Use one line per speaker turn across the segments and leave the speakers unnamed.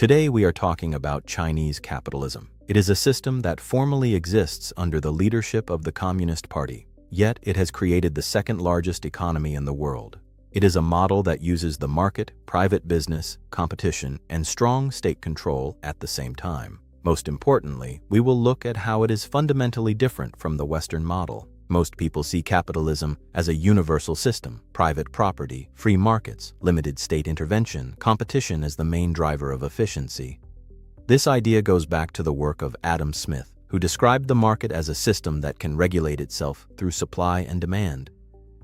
Today we are talking about Chinese capitalism. It is a system that formally exists under the leadership of the Communist Party, yet it has created the second largest economy in the world. It is a model that uses the market, private business, competition, and strong state control at the same time. Most importantly, we will look at how it is fundamentally different from the Western model. Most people see capitalism as a universal system: private property, free markets, limited state intervention, competition as the main driver of efficiency. This idea goes back to the work of Adam Smith, who described the market as a system that can regulate itself through supply and demand.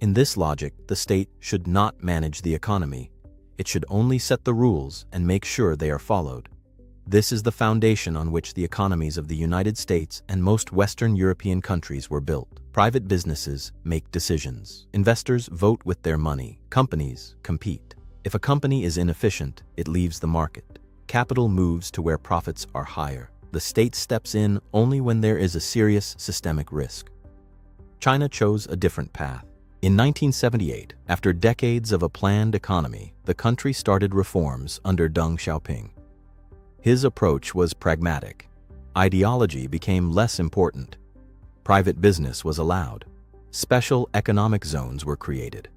In this logic, the state should not manage the economy. It should only set the rules and make sure they are followed. This is the foundation on which the economies of the United States and most Western European countries were built. Private businesses make decisions. Investors vote with their money. Companies compete. If a company is inefficient, it leaves the market. Capital moves to where profits are higher. The state steps in only when there is a serious systemic risk. China chose a different path. In 1978, after decades of a planned economy, the country started reforms under Deng Xiaoping. His approach was pragmatic. Ideology became less important. Private business was allowed. Special economic zones were created.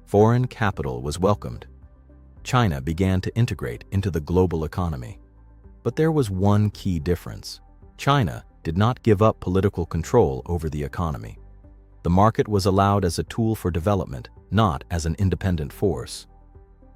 Foreign capital was welcomed. China began to integrate into the global economy. But there was one key difference. China did not give up political control over the economy. The market was allowed as a tool for development, not as an independent force.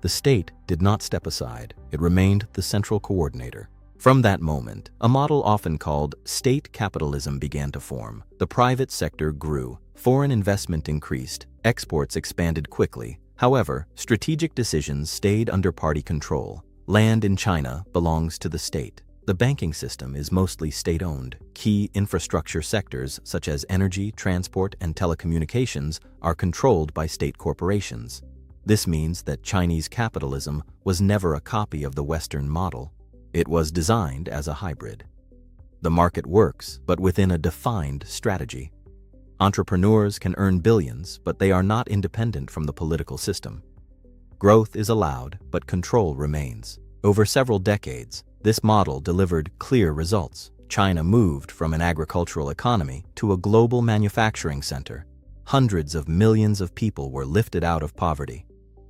The state did not step aside. It remained the central coordinator. From that moment, a model often called state capitalism began to form. The private sector grew, foreign investment increased, exports expanded quickly. However, strategic decisions stayed under party control. Land in China belongs to the state. The banking system is mostly state-owned. Key infrastructure sectors such as energy, transport, and telecommunications are controlled by state corporations. This means that Chinese capitalism was never a copy of the Western model. It was designed as a hybrid. The market works, but within a defined strategy. Entrepreneurs can earn billions, but they are not independent from the political system. Growth is allowed, but control remains. Over several decades, this model delivered clear results. China moved from an agricultural economy to a global manufacturing center. Hundreds of millions of people were lifted out of poverty.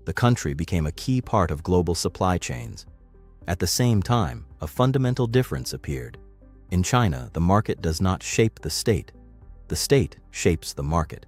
The country became a key part of global supply chains. At the same time, a fundamental difference appeared. In China, the market does not shape the state. The state shapes the market.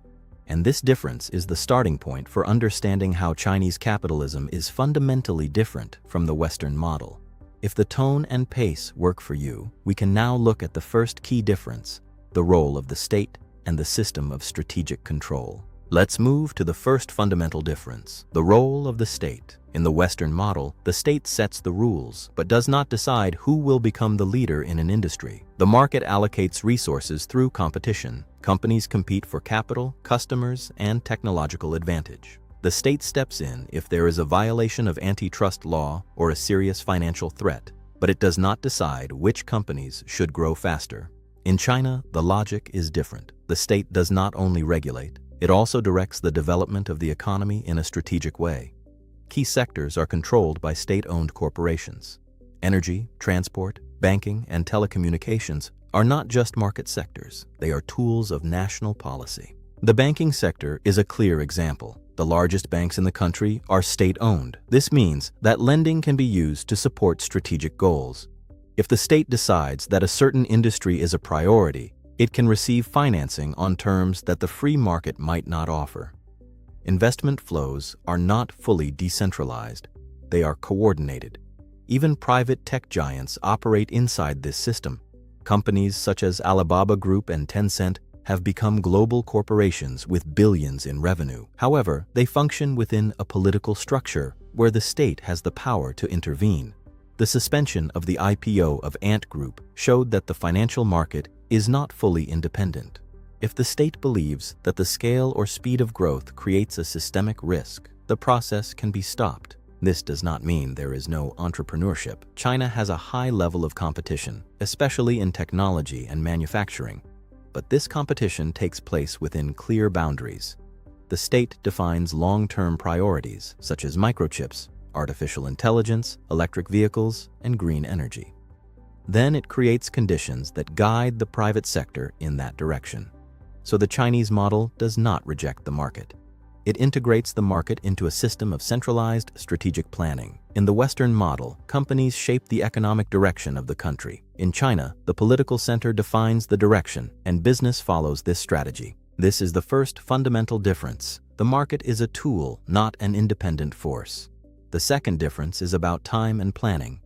And this difference is the starting point for understanding how Chinese capitalism is fundamentally different from the Western model. If the tone and pace work for you, we can now look at the first key difference: the role of the state and the system of strategic control. Let's move to the first fundamental difference: the role of the state. In the Western model, the state sets the rules, but does not decide who will become the leader in an industry. The market allocates resources through competition. Companies compete for capital, customers, and technological advantage. The state steps in if there is a violation of antitrust law or a serious financial threat, but it does not decide which companies should grow faster. In China, the logic is different. The state does not only regulate, it also directs the development of the economy in a strategic way. Key sectors are controlled by state-owned corporations. Energy, transport, banking, and telecommunications are not just market sectors, they are tools of national policy. The banking sector is a clear example. The largest banks in the country are state-owned. This means that lending can be used to support strategic goals. If the state decides that a certain industry is a priority, it can receive financing on terms that the free market might not offer. Investment flows are not fully decentralized. They are coordinated. Even private tech giants operate inside this system. Companies such as Alibaba Group and Tencent have become global corporations with billions in revenue. However, they function within a political structure where the state has the power to intervene. The suspension of the IPO of Ant Group showed that the financial market is not fully independent. If the state believes that the scale or speed of growth creates a systemic risk, the process can be stopped. This does not mean there is no entrepreneurship. China has a high level of competition, especially in technology and manufacturing. But this competition takes place within clear boundaries. The state defines long-term priorities, such as microchips, artificial intelligence, electric vehicles, and green energy. Then it creates conditions that guide the private sector in that direction. So the Chinese model does not reject the market. It integrates the market into a system of centralized strategic planning. In the Western model, companies shape the economic direction of the country. In China, the political center defines the direction, and business follows this strategy. This is the first fundamental difference. The market is a tool, not an independent force. The second difference is about time and planning.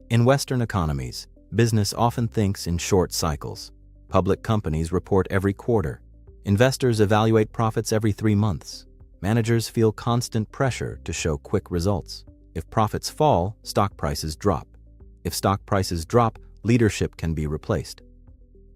In Western economies, business often thinks in short cycles. Public companies report every quarter. Investors evaluate profits every 3 months. Managers feel constant pressure to show quick results. If profits fall, stock prices drop. If stock prices drop, leadership can be replaced.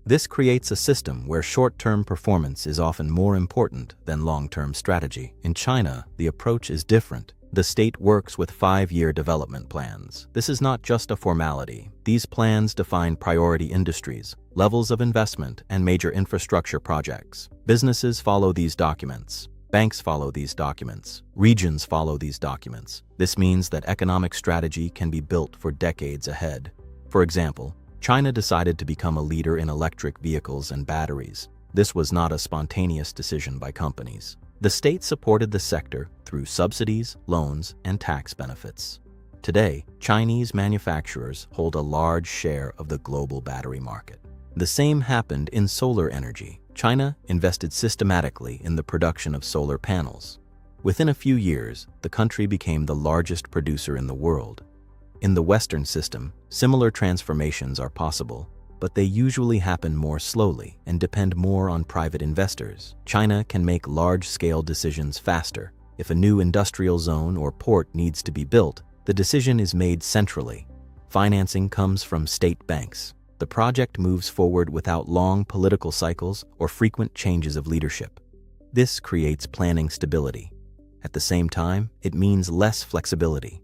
This creates a system where short-term performance is often more important than long-term strategy. In China, the approach is different. The state works with 5-year development plans. This is not just a formality. These plans define priority industries, levels of investment, and major infrastructure projects. Businesses follow these documents. Banks follow these documents. Regions follow these documents. This means that economic strategy can be built for decades ahead. For example, China decided to become a leader in electric vehicles and batteries. This was not a spontaneous decision by companies. The state supported the sector through subsidies, loans, and tax benefits. Today, Chinese manufacturers hold a large share of the global battery market. The same happened in solar energy. China invested systematically in the production of solar panels. Within a few years, the country became the largest producer in the world. In the Western system, similar transformations are possible, but they usually happen more slowly and depend more on private investors. China can make large-scale decisions faster. If a new industrial zone or port needs to be built, the decision is made centrally. Financing comes from state banks. The project moves forward without long political cycles or frequent changes of leadership. This creates planning stability. At the same time, it means less flexibility.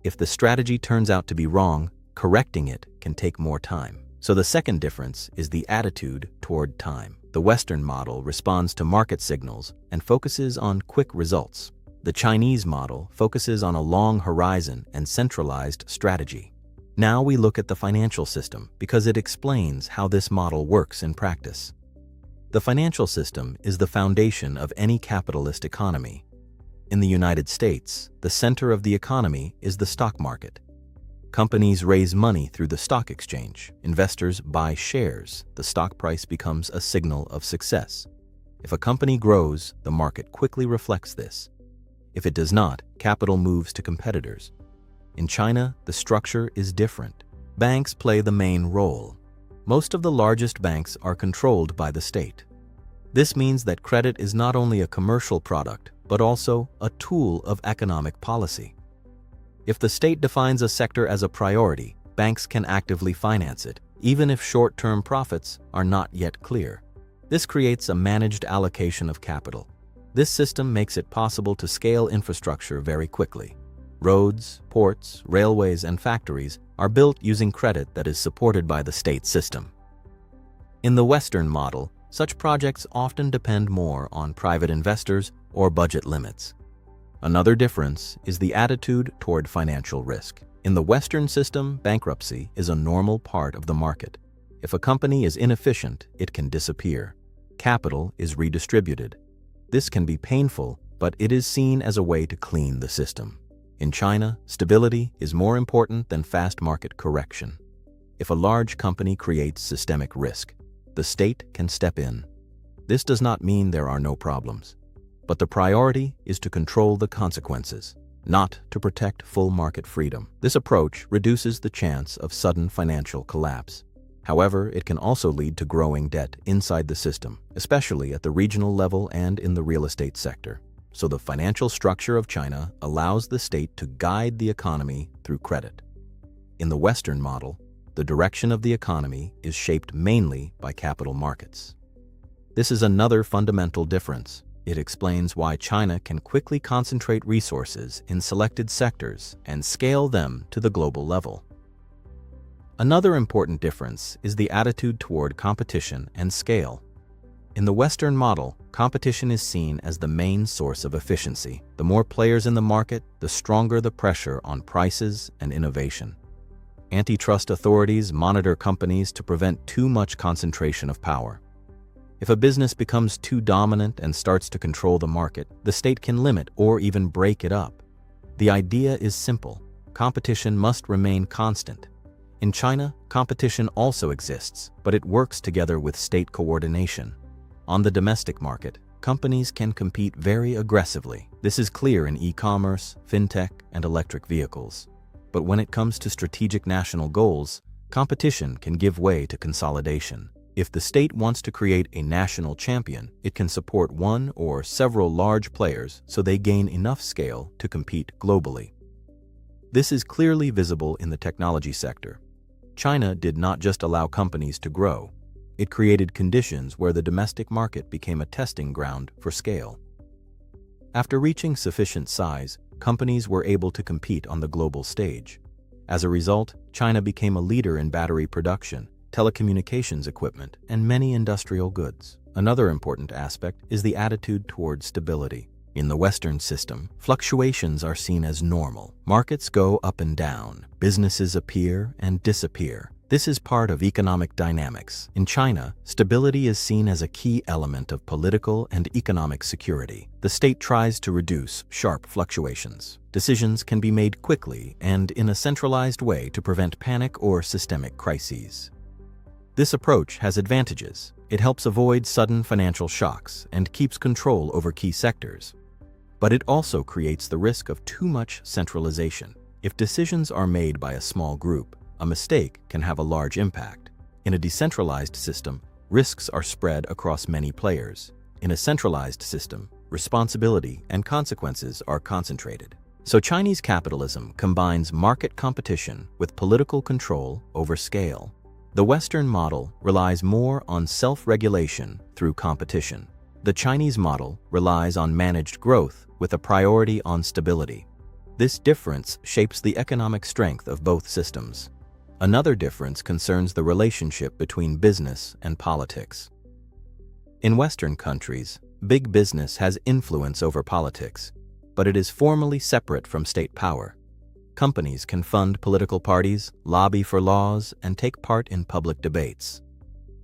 If the strategy turns out to be wrong, correcting it can take more time. So the second difference is the attitude toward time. The Western model responds to market signals and focuses on quick results. The Chinese model focuses on a long horizon and centralized strategy. Now we look at the financial system because it explains how this model works in practice. The financial system is the foundation of any capitalist economy. In the United States, the center of the economy is the stock market. Companies raise money through the stock exchange. Investors buy shares. The stock price becomes a signal of success. If a company grows, the market quickly reflects this. If it does not, capital moves to competitors. In China, the structure is different. Banks play the main role. Most of the largest banks are controlled by the state. This means that credit is not only a commercial product, but also a tool of economic policy. If the state defines a sector as a priority, banks can actively finance it, even if short-term profits are not yet clear. This creates a managed allocation of capital. This system makes it possible to scale infrastructure very quickly. Roads, ports, railways, and factories are built using credit that is supported by the state system. In the Western model, such projects often depend more on private investors or budget limits. Another difference is the attitude toward financial risk. In the Western system, bankruptcy is a normal part of the market. If a company is inefficient, it can disappear. Capital is redistributed. This can be painful, but it is seen as a way to clean the system. In China, stability is more important than fast market correction. If a large company creates systemic risk, the state can step in. This does not mean there are no problems, but the priority is to control the consequences, not to protect full market freedom. This approach reduces the chance of sudden financial collapse. However, it can also lead to growing debt inside the system, especially at the regional level and in the real estate sector. So the financial structure of China allows the state to guide the economy through credit. In the Western model, the direction of the economy is shaped mainly by capital markets. This is another fundamental difference. It explains why China can quickly concentrate resources in selected sectors and scale them to the global level. Another important difference is the attitude toward competition and scale. In the Western model, competition is seen as the main source of efficiency. The more players in the market, the stronger the pressure on prices and innovation. Antitrust authorities monitor companies to prevent too much concentration of power. If a business becomes too dominant and starts to control the market, the state can limit or even break it up. The idea is simple. Competition must remain constant. In China, competition also exists, but it works together with state coordination. On the domestic market, companies can compete very aggressively. This is clear in e-commerce, fintech, and electric vehicles. But when it comes to strategic national goals, competition can give way to consolidation. If the state wants to create a national champion, it can support one or several large players so they gain enough scale to compete globally. This is clearly visible in the technology sector. China did not just allow companies to grow. It created conditions where the domestic market became a testing ground for scale. After reaching sufficient size, companies were able to compete on the global stage. As a result, China became a leader in battery production, telecommunications equipment, and many industrial goods. Another important aspect is the attitude toward stability. In the Western system, fluctuations are seen as normal. Markets go up and down, businesses appear and disappear. This is part of economic dynamics. In China, stability is seen as a key element of political and economic security. The state tries to reduce sharp fluctuations. Decisions can be made quickly and in a centralized way to prevent panic or systemic crises. This approach has advantages. It helps avoid sudden financial shocks and keeps control over key sectors. But it also creates the risk of too much centralization. If decisions are made by a small group, a mistake can have a large impact. In a decentralized system, risks are spread across many players. In a centralized system, responsibility and consequences are concentrated. So Chinese capitalism combines market competition with political control over scale. The Western model relies more on self-regulation through competition. The Chinese model relies on managed growth with a priority on stability. This difference shapes the economic strength of both systems. Another difference concerns the relationship between business and politics. In Western countries, big business has influence over politics, but it is formally separate from state power. Companies can fund political parties, lobby for laws, and take part in public debates.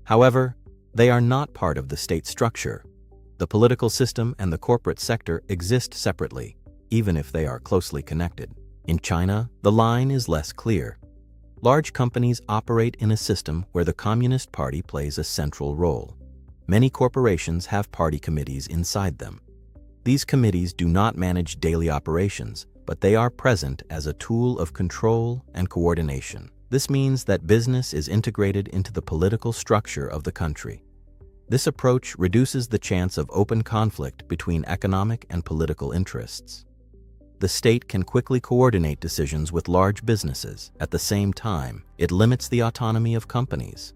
However, they are not part of the state structure. The political system and the corporate sector exist separately, even if they are closely connected. In China, the line is less clear. Large companies operate in a system where the Communist Party plays a central role. Many corporations have party committees inside them. These committees do not manage daily operations, but they are present as a tool of control and coordination. This means that business is integrated into the political structure of the country. This approach reduces the chance of open conflict between economic and political interests. The state can quickly coordinate decisions with large businesses. At the same time, it limits the autonomy of companies.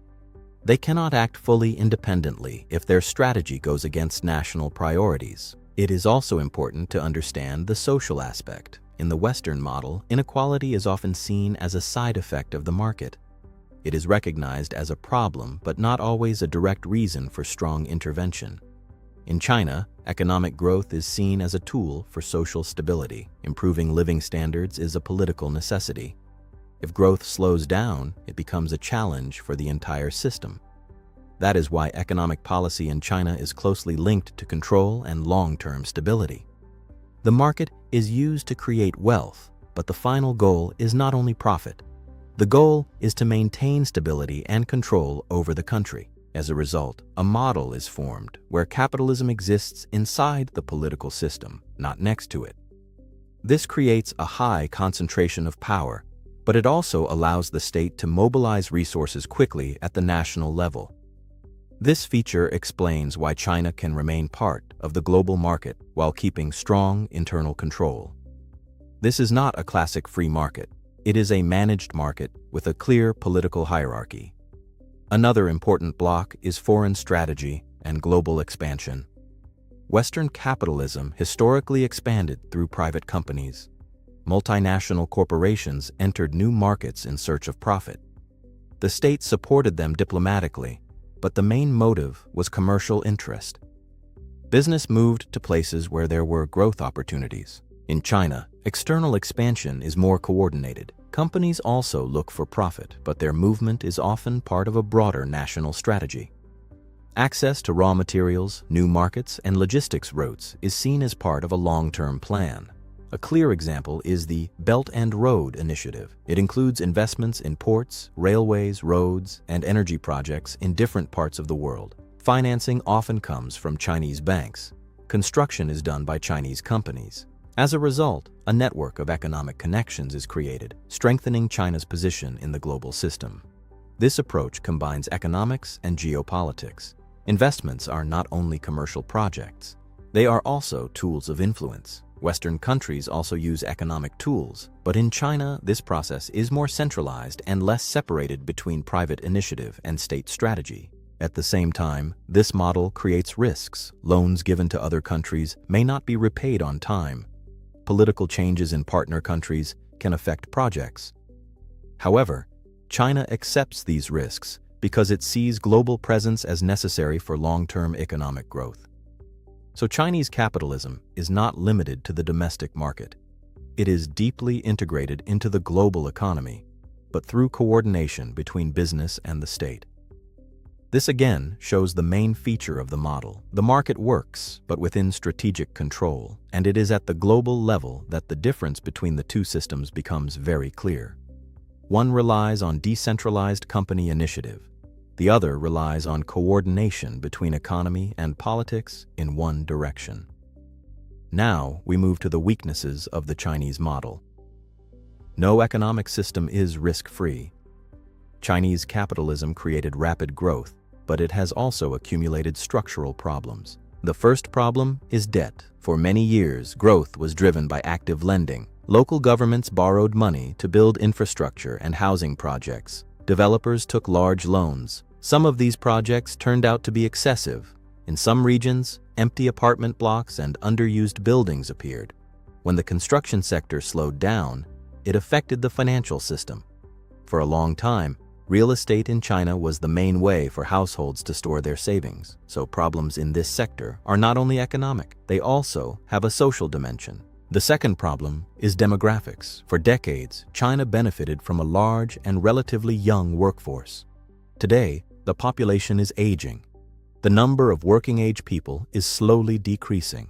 They cannot act fully independently if their strategy goes against national priorities. It is also important to understand the social aspect. In the Western model, inequality is often seen as a side effect of the market. It is recognized as a problem, but not always a direct reason for strong intervention. In China, economic growth is seen as a tool for social stability. Improving living standards is a political necessity. If growth slows down, it becomes a challenge for the entire system. That is why economic policy in China is closely linked to control and long-term stability. The market is used to create wealth, but the final goal is not only profit. The goal is to maintain stability and control over the country. As a result, a model is formed where capitalism exists inside the political system, not next to it. This creates a high concentration of power, but it also allows the state to mobilize resources quickly at the national level. This feature explains why China can remain part of the global market while keeping strong internal control. This is not a classic free market. It is a managed market with a clear political hierarchy. Another important block is foreign strategy and global expansion. Western capitalism historically expanded through private companies. Multinational corporations entered new markets in search of profit. The state supported them diplomatically. but the main motive was commercial interest. Business moved to places where there were growth opportunities. In China, external expansion is more coordinated. Companies also look for profit, but their movement is often part of a broader national strategy. Access to raw materials, new markets, and logistics routes is seen as part of a long-term plan. A clear example is the Belt and Road Initiative. It includes investments in ports, railways, roads, and energy projects in different parts of the world. Financing often comes from Chinese banks. Construction is done by Chinese companies. As a result, a network of economic connections is created, strengthening China's position in the global system. This approach combines economics and geopolitics. Investments are not only commercial projects, they are also tools of influence. Western countries also use economic tools, but in China, this process is more centralized and less separated between private initiative and state strategy. At the same time, this model creates risks. Loans given to other countries may not be repaid on time. Political changes in partner countries can affect projects. However, China accepts these risks because it sees global presence as necessary for long-term economic growth. So Chinese capitalism is not limited to the domestic market. It is deeply integrated into the global economy, but through coordination between business and the state. This again shows the main feature of the model. The market works, but within strategic control, and it is at the global level that the difference between the two systems becomes very clear. One relies on decentralized company initiative. The other relies on coordination between economy and politics in one direction. Now we move to the weaknesses of the Chinese model. No economic system is risk-free. Chinese capitalism created rapid growth, but it has also accumulated structural problems. The first problem is debt. For many years, growth was driven by active lending. Local governments borrowed money to build infrastructure and housing projects. Developers took large loans. Some of these projects turned out to be excessive. In some regions, empty apartment blocks and underused buildings appeared. When the construction sector slowed down, it affected the financial system. For a long time, real estate in China was the main way for households to store their savings. So problems in this sector are not only economic, they also have a social dimension. The second problem is demographics. For decades, China benefited from a large and relatively young workforce. Today, the population is aging. The number of working-age people is slowly decreasing.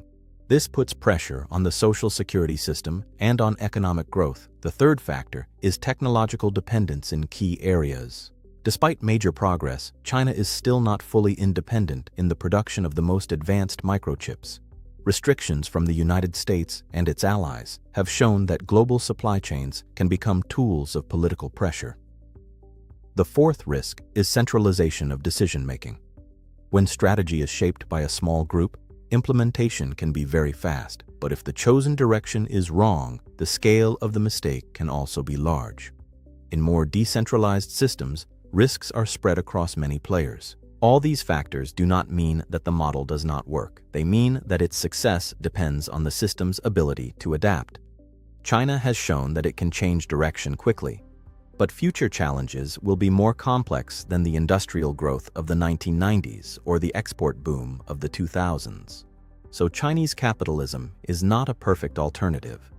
This puts pressure on the social security system and on economic growth. The third factor is technological dependence in key areas. Despite major progress, China is still not fully independent in the production of the most advanced microchips. Restrictions from the United States and its allies have shown that global supply chains can become tools of political pressure. The fourth risk is centralization of decision-making. When strategy is shaped by a small group, implementation can be very fast, but if the chosen direction is wrong, the scale of the mistake can also be large. In more decentralized systems, risks are spread across many players. All these factors do not mean that the model does not work. They mean that its success depends on the system's ability to adapt. China has shown that it can change direction quickly, but future challenges will be more complex than the industrial growth of the 1990s or the export boom of the 2000s. So Chinese capitalism is not a perfect alternative.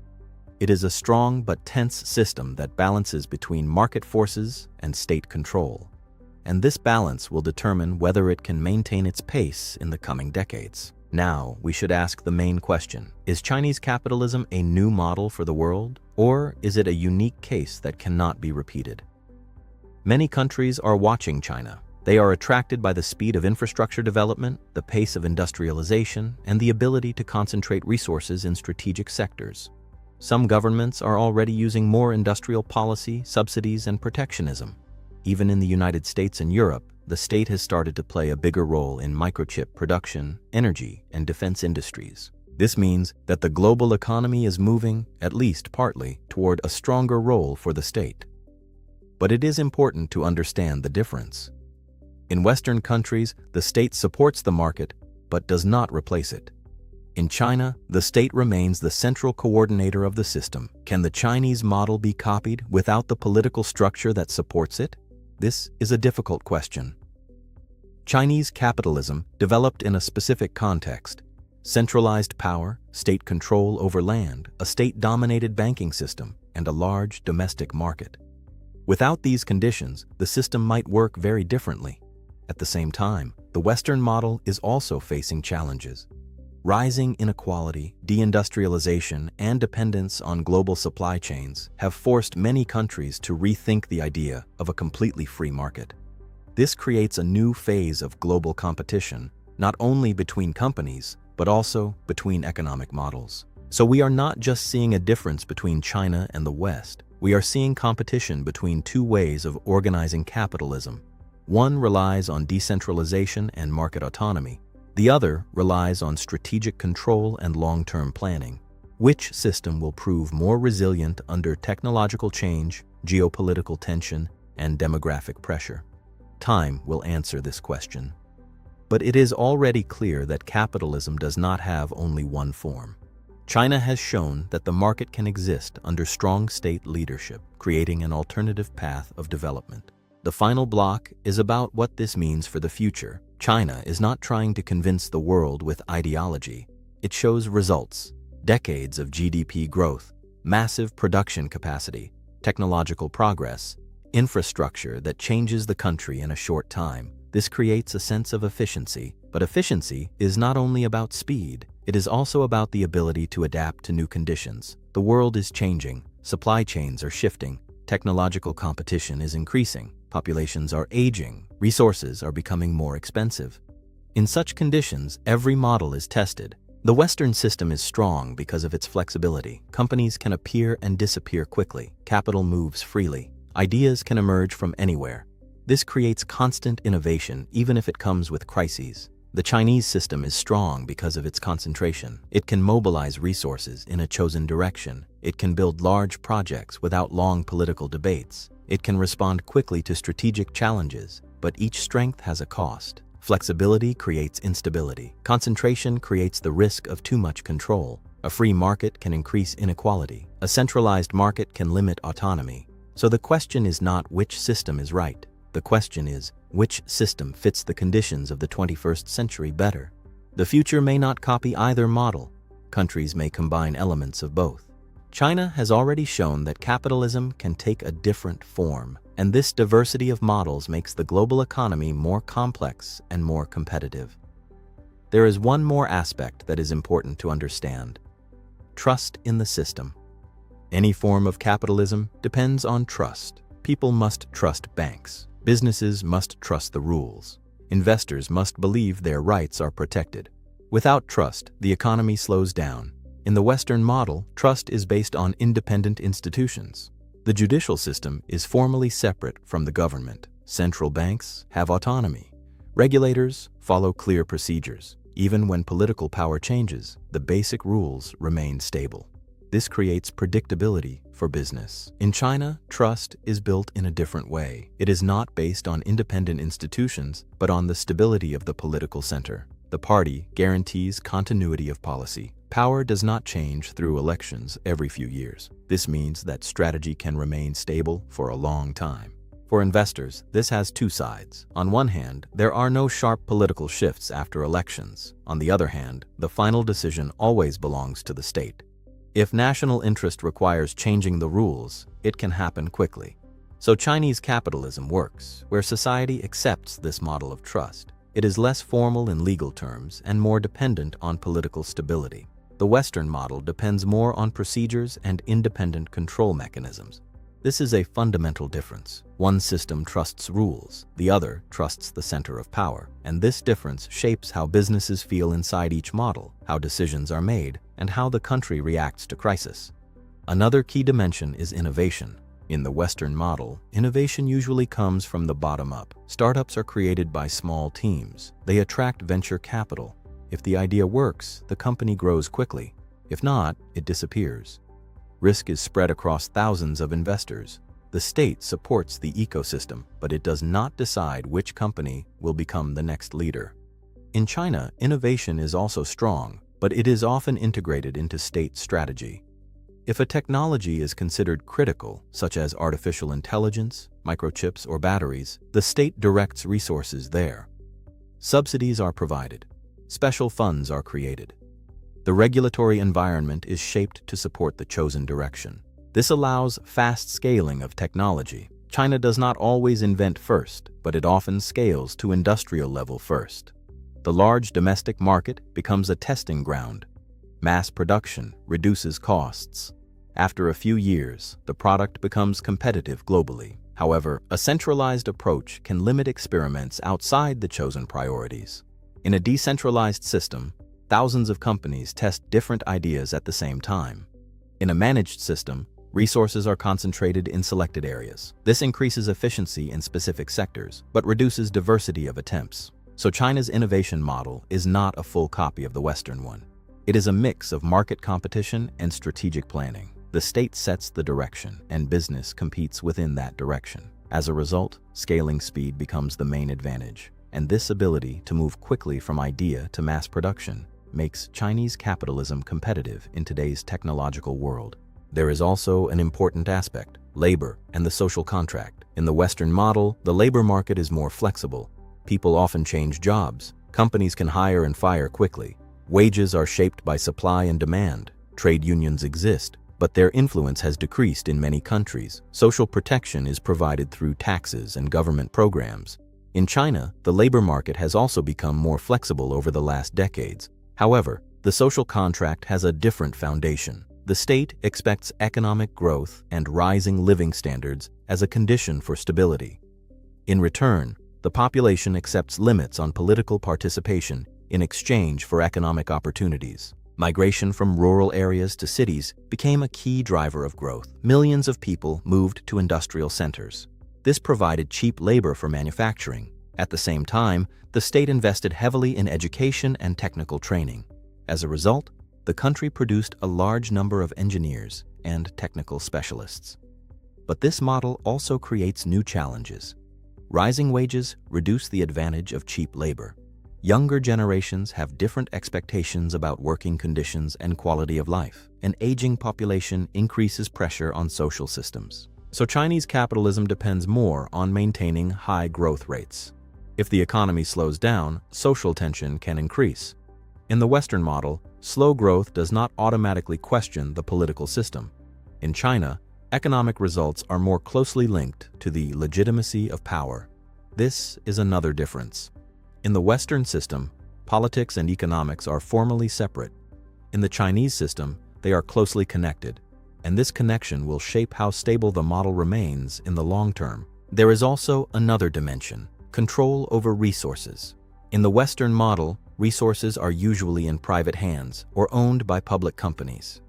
It is a strong but tense system that balances between market forces and state control. And this balance will determine whether it can maintain its pace in the coming decades. Now, we should ask the main question: is Chinese capitalism a new model for the world, or is it a unique case that cannot be repeated? Many countries are watching China. They are attracted by the speed of infrastructure development, the pace of industrialization, and the ability to concentrate resources in strategic sectors. Some governments are already using more industrial policy, subsidies, and protectionism. Even in the United States and Europe, the state has started to play a bigger role in microchip production, energy, and defense industries. This means that the global economy is moving, at least partly, toward a stronger role for the state. But it is important to understand the difference. In Western countries, the state supports the market, but does not replace it. In China, the state remains the central coordinator of the system. Can the Chinese model be copied without the political structure that supports it? This is a difficult question. Chinese capitalism developed in a specific context: centralized power, state control over land, a state-dominated banking system, and a large domestic market. Without these conditions, the system might work very differently. At the same time, the Western model is also facing challenges. Rising inequality, deindustrialization, and dependence on global supply chains have forced many countries to rethink the idea of a completely free market. This creates a new phase of global competition, not only between companies, but also between economic models. So we are not just seeing a difference between China and the West. We are seeing competition between two ways of organizing capitalism. One relies on decentralization and market autonomy. The other relies on strategic control and long-term planning. Which system will prove more resilient under technological change, geopolitical tension, and demographic pressure? Time will answer this question. But it is already clear that capitalism does not have only one form. China has shown that the market can exist under strong state leadership, creating an alternative path of development. The final block is about what this means for the future. China is not trying to convince the world with ideology. It shows results: decades of GDP growth, massive production capacity, technological progress, infrastructure that changes the country in a short time. This creates a sense of efficiency, but efficiency is not only about speed, it is also about the ability to adapt to new conditions. The world is changing, supply chains are shifting, technological competition is increasing, populations are aging, resources are becoming more expensive. In such conditions, every model is tested. The Western system is strong because of its flexibility. Companies can appear and disappear quickly. Capital moves freely. Ideas can emerge from anywhere. This creates constant innovation, even if it comes with crises. The Chinese system is strong because of its concentration. It can mobilize resources in a chosen direction. It can build large projects without long political debates. It can respond quickly to strategic challenges, but each strength has a cost. Flexibility creates instability. Concentration creates the risk of too much control. A free market can increase inequality. A centralized market can limit autonomy. So the question is not which system is right. The question is, which system fits the conditions of the 21st century better? The future may not copy either model. Countries may combine elements of both. China has already shown that capitalism can take a different form, and this diversity of models makes the global economy more complex and more competitive. There is one more aspect that is important to understand: trust in the system. Any form of capitalism depends on trust. People must trust banks. Businesses must trust the rules. Investors must believe their rights are protected. Without trust, the economy slows down. In the Western model, trust is based on independent institutions. The judicial system is formally separate from the government. Central banks have autonomy. Regulators follow clear procedures. Even when political power changes, the basic rules remain stable. This creates predictability for business. In China, trust is built in a different way. It is not based on independent institutions, but on the stability of the political center. The party guarantees continuity of policy. Power does not change through elections every few years. This means that strategy can remain stable for a long time. For investors, this has two sides. On one hand, there are no sharp political shifts after elections. On the other hand, the final decision always belongs to the state. If national interest requires changing the rules, it can happen quickly. So Chinese capitalism works, where society accepts this model of trust. It is less formal in legal terms and more dependent on political stability. The Western model depends more on procedures and independent control mechanisms. This is a fundamental difference. One system trusts rules, the other trusts the center of power, and this difference shapes how businesses feel inside each model, how decisions are made, and how the country reacts to crisis. Another key dimension is innovation. In the Western model, innovation usually comes from the bottom up. Startups are created by small teams. They attract venture capital. If the idea works, the company grows quickly. If not, it disappears. Risk is spread across thousands of investors. The state supports the ecosystem, but it does not decide which company will become the next leader. In China, innovation is also strong, but it is often integrated into state strategy. If a technology is considered critical, such as artificial intelligence, microchips, or batteries, the state directs resources there. Subsidies are provided. Special funds are created. The regulatory environment is shaped to support the chosen direction. This allows fast scaling of technology. China does not always invent first, but it often scales to industrial level first. The large domestic market becomes a testing ground. Mass production reduces costs. After a few years, the product becomes competitive globally. However, a centralized approach can limit experiments outside the chosen priorities. In a decentralized system, thousands of companies test different ideas at the same time. In a managed system, resources are concentrated in selected areas. This increases efficiency in specific sectors, but reduces diversity of attempts. So China's innovation model is not a full copy of the Western one. It is a mix of market competition and strategic planning. The state sets the direction, and business competes within that direction. As a result, scaling speed becomes the main advantage, and this ability to move quickly from idea to mass production makes Chinese capitalism competitive in today's technological world. There is also an important aspect: labor and the social contract. In the Western model, the labor market is more flexible. People often change jobs. Companies can hire and fire quickly. Wages are shaped by supply and demand. Trade unions exist, but their influence has decreased in many countries. Social protection is provided through taxes and government programs. In China, the labor market has also become more flexible over the last decades. However, the social contract has a different foundation. The state expects economic growth and rising living standards as a condition for stability. In return, the population accepts limits on political participation in exchange for economic opportunities. Migration from rural areas to cities became a key driver of growth. Millions of people moved to industrial centers. This provided cheap labor for manufacturing. At the same time, the state invested heavily in education and technical training. As a result, the country produced a large number of engineers and technical specialists. But this model also creates new challenges. Rising wages reduce the advantage of cheap labor. Younger generations have different expectations about working conditions and quality of life. An aging population increases pressure on social systems. So Chinese capitalism depends more on maintaining high growth rates. If the economy slows down, social tension can increase. In the Western model, slow growth does not automatically question the political system. In China, economic results are more closely linked to the legitimacy of power. This is another difference. In the Western system, politics and economics are formally separate. In the Chinese system, they are closely connected, and this connection will shape how stable the model remains in the long term. There is also another dimension: control over resources. In the Western model, resources are usually in private hands or owned by public companies.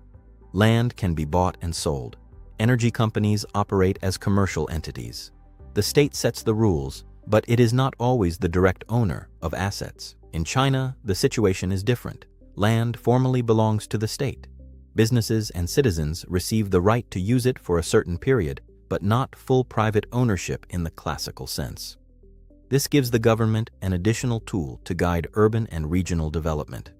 Land can be bought and sold. Energy companies operate as commercial entities. The state sets the rules, but it is not always the direct owner of assets. In China, the situation is different. Land formally belongs to the state. Businesses and citizens receive the right to use it for a certain period, but not full private ownership in the classical sense. This gives the government an additional tool to guide urban and regional development.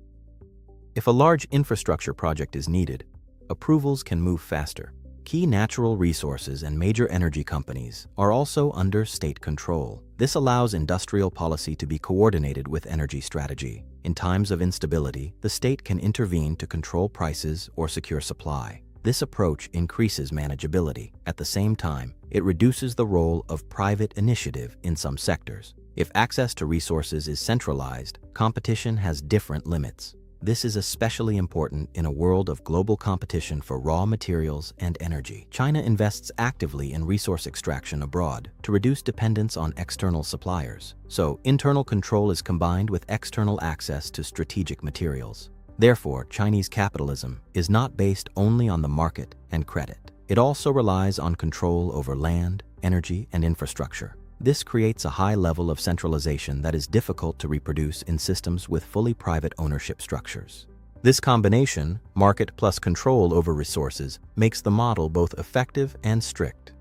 If a large infrastructure project is needed, approvals can move faster. Key natural resources and major energy companies are also under state control. This allows industrial policy to be coordinated with energy strategy. In times of instability, the state can intervene to control prices or secure supply. This approach increases manageability. At the same time, it reduces the role of private initiative in some sectors. If access to resources is centralized, competition has different limits. This is especially important in a world of global competition for raw materials and energy. China invests actively in resource extraction abroad to reduce dependence on external suppliers. So, internal control is combined with external access to strategic materials. Therefore, Chinese capitalism is not based only on the market and credit. It also relies on control over land, energy, and infrastructure. This creates a high level of centralization that is difficult to reproduce in systems with fully private ownership structures. This combination, market plus control over resources, makes the model both effective and strict.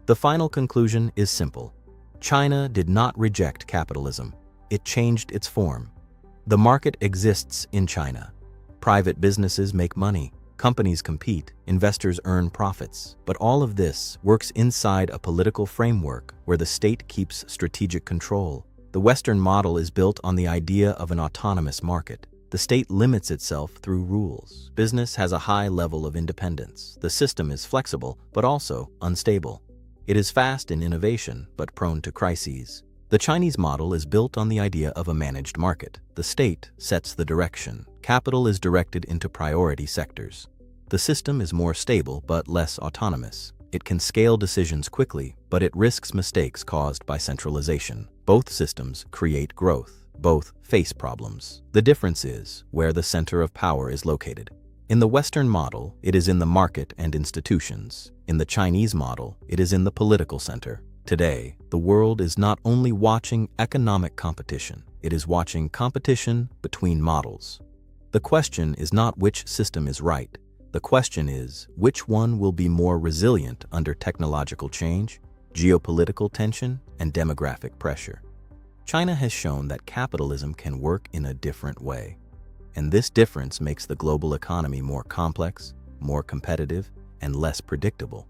The final conclusion is simple. China did not reject capitalism. It changed its form. The market exists in China. Private businesses make money. Companies compete, investors earn profits, but all of this works inside a political framework where the state keeps strategic control. The Western model is built on the idea of an autonomous market. The state limits itself through rules. Business has a high level of independence. The system is flexible, but also unstable. It is fast in innovation, but prone to crises. The Chinese model is built on the idea of a managed market. The state sets the direction. Capital is directed into priority sectors. The system is more stable, but less autonomous. It can scale decisions quickly, but it risks mistakes caused by centralization. Both systems create growth. Both face problems. The difference is where the center of power is located. In the Western model, it is in the market and institutions. In the Chinese model, it is in the political center. Today, the world is not only watching economic competition, it is watching competition between models. The question is not which system is right. The question is, which one will be more resilient under technological change, geopolitical tension, and demographic pressure? China has shown that capitalism can work in a different way. And this difference makes the global economy more complex, more competitive, and less predictable.